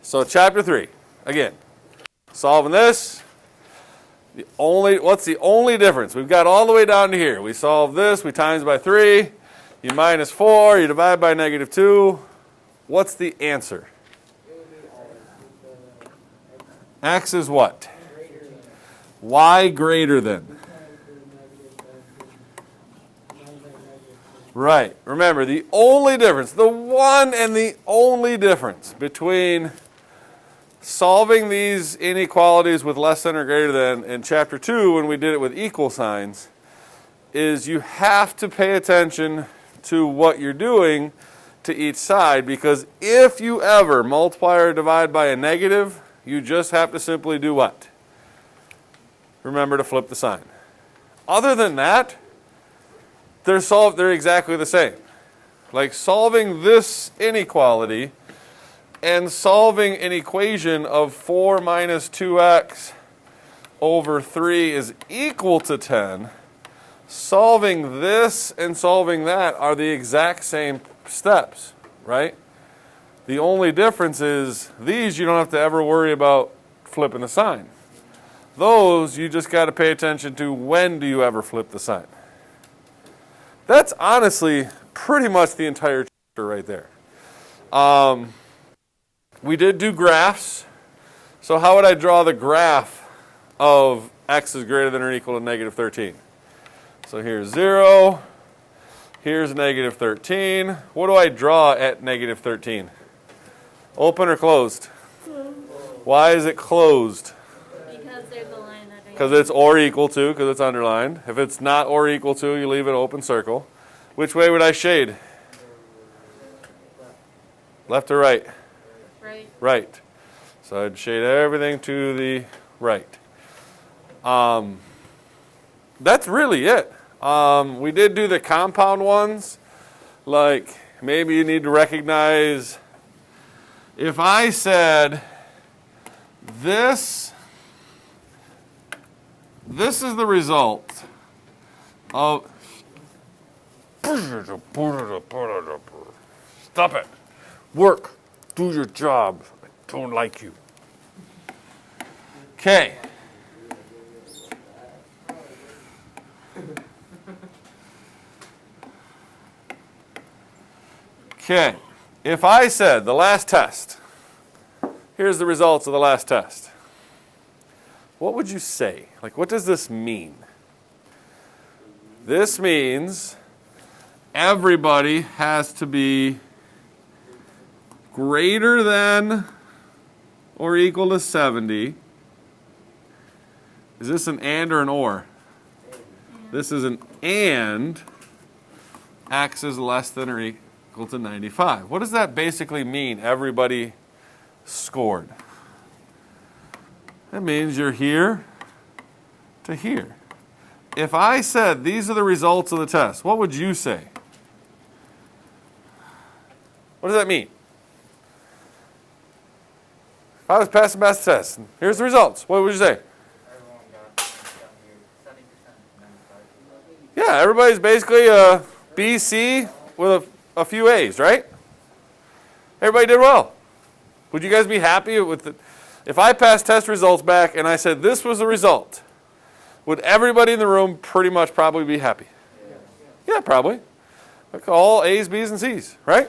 So chapter 3, again, solving this. What's the only difference? We've got all the way down to here. We solve this, we times by 3, you minus 4, you divide by negative 2. What's the answer? X is what? Y greater than. Right. Remember, the only difference, the one and the only difference between solving these inequalities with less than or greater than in chapter 2 when we did it with equal signs is you have to pay attention to what you're doing to each side, because if you ever multiply or divide by a negative, you just have to simply do what? Remember to flip the sign. Other than that, they're exactly the same. Like solving this inequality and solving an equation of 4 minus 2x over 3 is equal to 10, solving this and solving that are the exact same steps, right? The only difference is these you don't have to ever worry about flipping the sign. Those you just got to pay attention to when do you ever flip the sign. That's honestly pretty much the entire chapter right there. We did do graphs. So how would I draw the graph of x is greater than or equal to negative 13? So here's 0. Here's negative 13. What do I draw at negative 13? Open or closed? Why is it closed? Because there's a line underneath. Because it's or equal to, because it's underlined. If it's not or equal to, you leave an open circle. Which way would I shade? Left or right? Right. Right. So I'd shade everything to the right. That's really it. We did do the compound ones. Like maybe you need to recognize if I said this is the result of stop it. Work. Do your job. I don't like you. Okay. Okay. If I said the last test, here's the results of the last test, what would you say? Like, what does this mean? This means everybody has to be greater than or equal to 70. Is this an and or an or? This is an and. X is less than or equal to 95. What does that basically mean, everybody scored? That means you're here to here. If I said these are the results of the test, what would you say? What does that mean? If I was passing the test, and here's the results, what would you say? Everyone got 70%, 95%. Yeah, everybody's basically a B, C with a few A's, right? Everybody did well. Would you guys be happy with it? If I passed test results back and I said this was the result, would everybody in the room pretty much probably be happy? Yeah, probably. Like all A's, B's, and C's, right?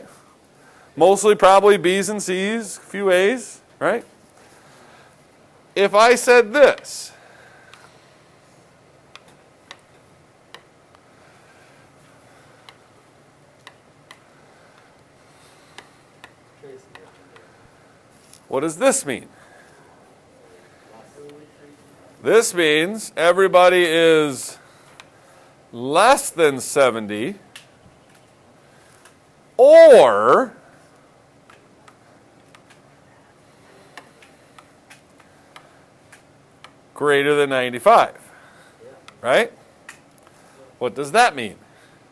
Mostly probably B's and C's, a few A's, right? If I said this, what does this mean? This means everybody is less than 70 or greater than 95, right? What does that mean?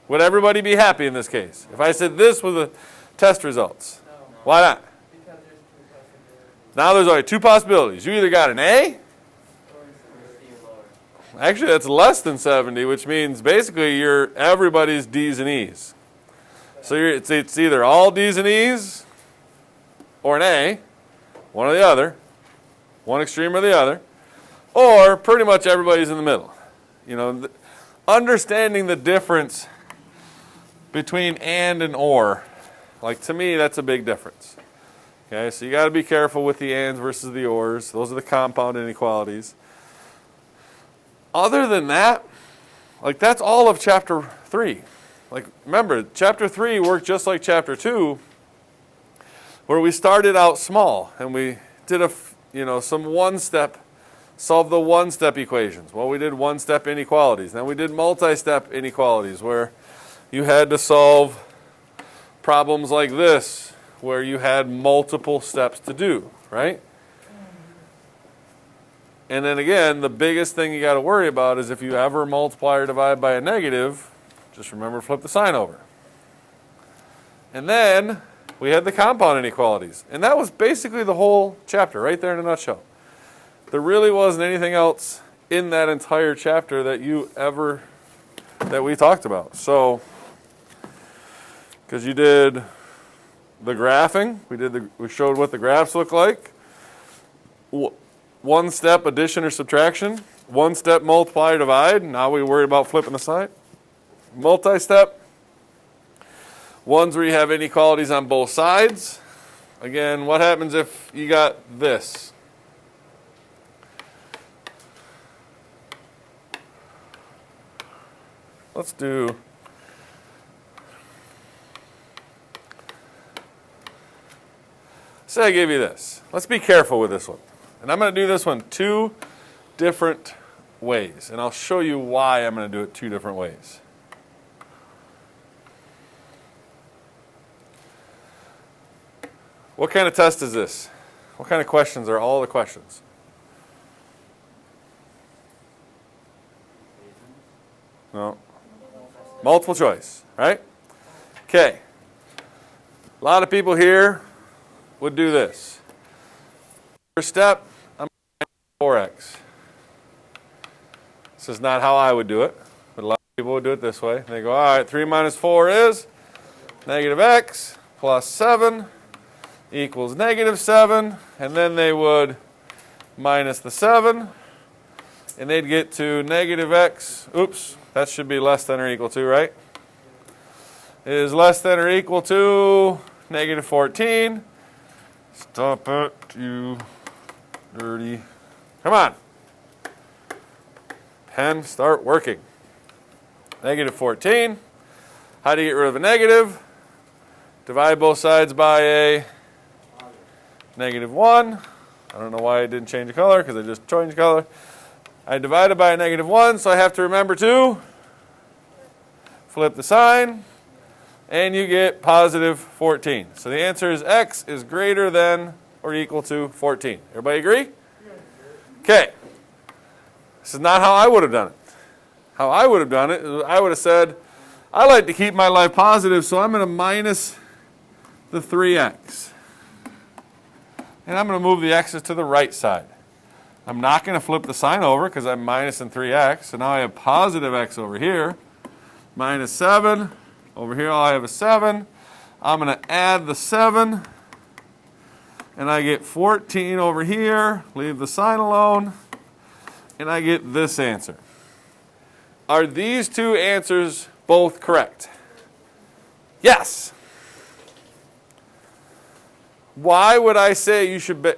Would everybody be happy in this case? If I said this was the test results, why not? Because there's two possibilities. Now there's only two possibilities. You either got an A, Or C or lower. actually that's less than 70, which means basically you're everybody's D's and E's. So it's either all D's and E's or an A, one or the other, one extreme or the other, or pretty much everybody's in the middle. You know, understanding the difference between and or, like to me, that's a big difference. Okay, so you got to be careful with the ands versus the ors. Those are the compound inequalities. Other than that, like that's all of chapter 3. Like remember, chapter 3 worked just like chapter 2, where we started out small and we did some solve the one-step equations. Well, we did one-step inequalities. Then we did multi-step inequalities, where you had to solve problems like this, where you had multiple steps to do, right? And then again, the biggest thing you got to worry about is if you ever multiply or divide by a negative, just remember to flip the sign over. And then we had the compound inequalities. And that was basically the whole chapter right there in a nutshell. There really wasn't anything else in that entire chapter that we talked about. So, because you did the graphing, we showed what the graphs look like. One step addition or subtraction, one step multiply or divide. Now we worry about flipping the sign. Multi-step, ones where you have inequalities on both sides. Again, what happens if you got this? Let's do say I gave you this. Let's be careful with this one. And I'm going to do this one 2 different ways. And I'll show you why I'm going to do it 2 different ways. What kind of test is this? What kind of questions are all the questions? No. Multiple choice, right? Okay. A lot of people here would do this. First step, I'm going to 4x. This is not how I would do it, but a lot of people would do it this way. They go, all right, 3 minus 4 is negative x plus 7 equals negative 7. And then they would minus the 7. And they'd get to negative x. Oops, that should be less than or equal to, right? Is less than or equal to negative 14. Stop it, you dirty. Come on. Pen, start working. Negative 14. How do you get rid of a negative? Divide both sides by a negative 1. I don't know why I didn't change the color, because I just changed the color. I divided by a negative 1, so I have to remember to flip the sign. And you get positive 14. So the answer is x is greater than or equal to 14. Everybody agree? Okay. This is not how I would have done it. How I would have done it is I would have said, I like to keep my life positive, so I'm going to minus the 3x. And I'm going to move the x's to the right side. I'm not going to flip the sign over because I'm minusing 3x. So now I have positive x over here. Minus 7. Over here I have a 7. I'm going to add the 7. And I get 14 over here. Leave the sign alone. And I get this answer. Are these 2 answers both correct? Yes. Why would I say you should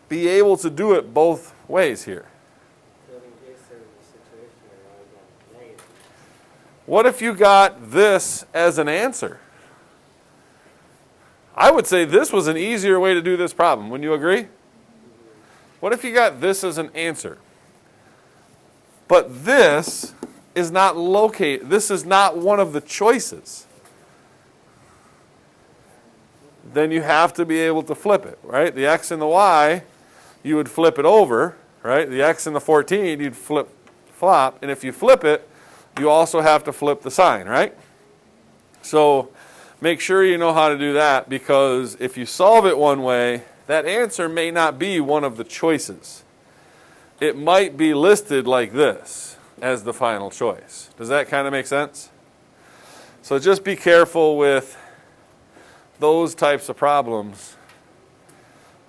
be able to do it both ways here? What if you got this as an answer? I would say this was an easier way to do this problem. Wouldn't you agree? What if you got this as an answer? But this is not located. This is not one of the choices. Then you have to be able to flip it, right? The x and the y, you would flip it over, right? The x and the 14, you'd flop. And if you flip it, you also have to flip the sign, right? So make sure you know how to do that, because if you solve it one way, that answer may not be one of the choices. It might be listed like this as the final choice. Does that kind of make sense? So just be careful with those types of problems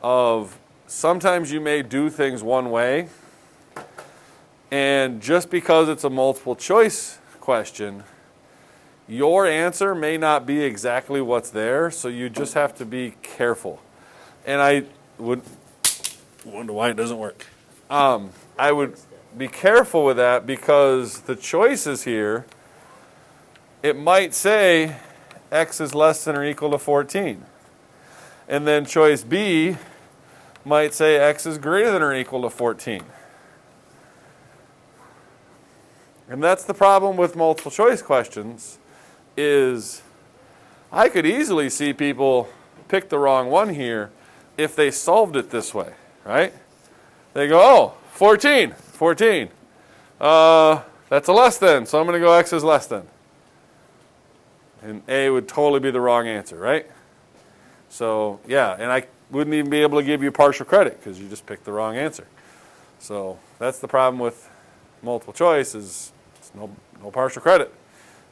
of sometimes you may do things one way, and just because it's a multiple choice question, your answer may not be exactly what's there, so you just have to be careful. And I would wonder why it doesn't work. I would be careful with that because the choices here, it might say x is less than or equal to 14. And then choice B might say x is greater than or equal to 14. And that's the problem with multiple choice questions, is I could easily see people pick the wrong one here if they solved it this way, right? They go, oh, 14. That's a less than, so I'm going to go x is less than. And A would totally be the wrong answer, right? So, yeah, and I wouldn't even be able to give you partial credit because you just picked the wrong answer. So that's the problem with multiple choice, is it's no partial credit.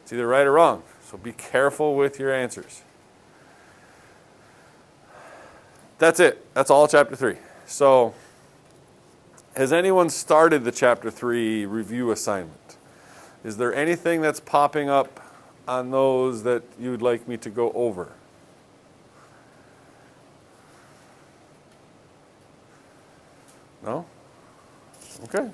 It's either right or wrong. So be careful with your answers. That's it. That's all chapter 3. So has anyone started the chapter 3 review assignment? Is there anything that's popping up on those that you would like me to go over? No? Okay.